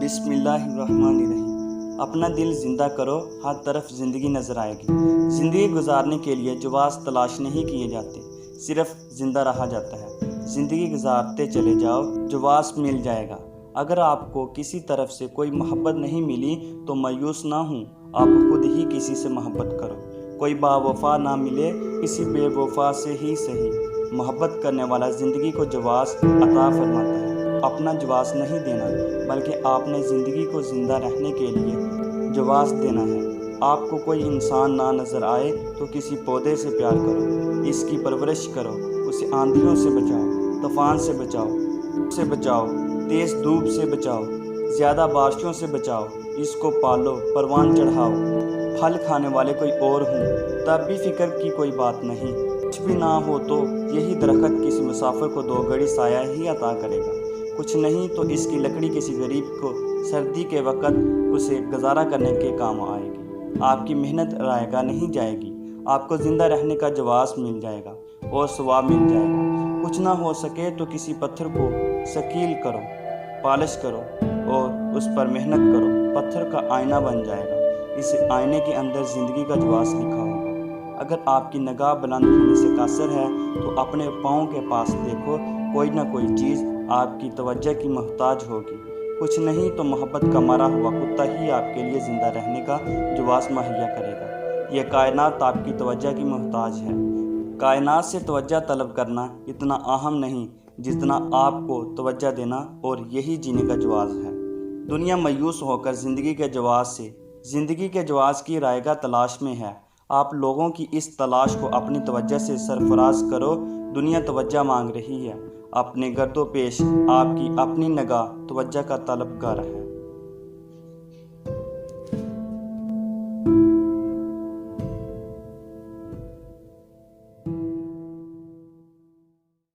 بسم اللہ الرحمن الرحیم۔ اپنا دل زندہ کرو، ہر طرف زندگی نظر آئے گی۔ زندگی گزارنے کے لیے جواز تلاش نہیں کیے جاتے، صرف زندہ رہا جاتا ہے۔ زندگی گزارتے چلے جاؤ، جواز مل جائے گا۔ اگر آپ کو کسی طرف سے کوئی محبت نہیں ملی تو مایوس نہ ہوں، آپ خود ہی کسی سے محبت کرو۔ کوئی با وفا نہ ملے، کسی بے وفا سے ہی صحیح۔ محبت کرنے والا زندگی کو جواز عطا فرماتا ہے۔ اپنا جواز نہیں دینا، بلکہ آپ نے زندگی کو زندہ رہنے کے لیے جواز دینا ہے۔ آپ کو کوئی انسان نہ نظر آئے تو کسی پودے سے پیار کرو، اس کی پرورش کرو، اسے آندھیوں سے بچاؤ، طوفان سے بچاؤ، تیز دھوپ سے بچاؤ، زیادہ بارشوں سے بچاؤ، اس کو پالو، پروان چڑھاؤ۔ پھل کھانے والے کوئی اور ہوں تب بھی فکر کی کوئی بات نہیں۔ کچھ بھی نہ ہو تو یہی درخت کسی مسافر کو 2 گھڑی سایہ ہی عطا کرے گا۔ کچھ نہیں تو اس کی لکڑی کسی غریب کو سردی کے وقت اسے گزارا کرنے کے کام آئے گی۔ آپ کی محنت رائے گاہ نہیں جائے گی، آپ کو زندہ رہنے کا جواز مل جائے گا اور ثواب مل جائے گا۔ کچھ نہ ہو سکے تو کسی پتھر کو ثقیل کرو، پالش کرو اور اس پر محنت کرو، پتھر کا آئینہ بن جائے گا۔ اس آئینے کے اندر زندگی کا جواز لکھا ہوگا۔ اگر آپ کی نگاہ بلند ہونے سے قاصر ہے تو اپنے پاؤں کے پاس دیکھو، کوئی نہ کوئی چیز آپ کی توجہ کی محتاج ہوگی۔ کچھ نہیں تو محبت کا مرا ہوا کتا ہی آپ کے لیے زندہ رہنے کا جواز مہیا کرے گا۔ یہ کائنات آپ کی توجہ کی محتاج ہے۔ کائنات سے توجہ طلب کرنا اتنا اہم نہیں جتنا آپ کو توجہ دینا، اور یہی جینے کا جواز ہے۔ دنیا مایوس ہو کر زندگی کے جواز کی رائے گاہ تلاش میں ہے۔ آپ لوگوں کی اس تلاش کو اپنی توجہ سے سرفراز کرو۔ دنیا توجہ مانگ رہی ہے، اپنے گرد و پیش آپ کی اپنی نگاہ توجہ کا طلبگار ہے۔